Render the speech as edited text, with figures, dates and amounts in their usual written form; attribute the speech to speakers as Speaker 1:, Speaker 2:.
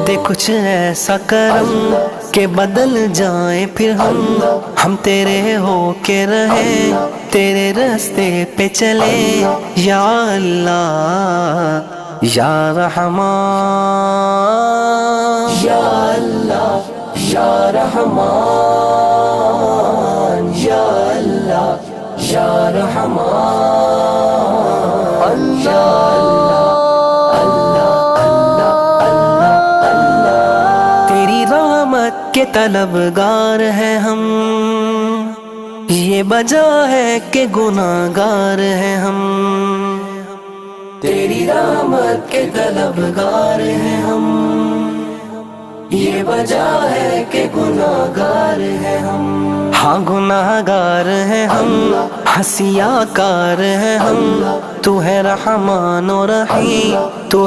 Speaker 1: दे कुछ ऐसा करम के बदल जाए फिर हम तेरे हो के रहे, तेरे रास्ते पे चले। या अल्लाह या रहमान, या अल्लाह या रहमान, या अल्लाह या रहमान, या के तलबगार हैं हम, ये वजह है कि गुनाहगार हैं हम। तेरी रहमत के तलबगार हैं हम, ये वजह है कि गुनाहगार हैं हम। हाँ गुनाहगार हैं हम, हंसियाकार हैं हम। तू है रहमान और रहीम, तू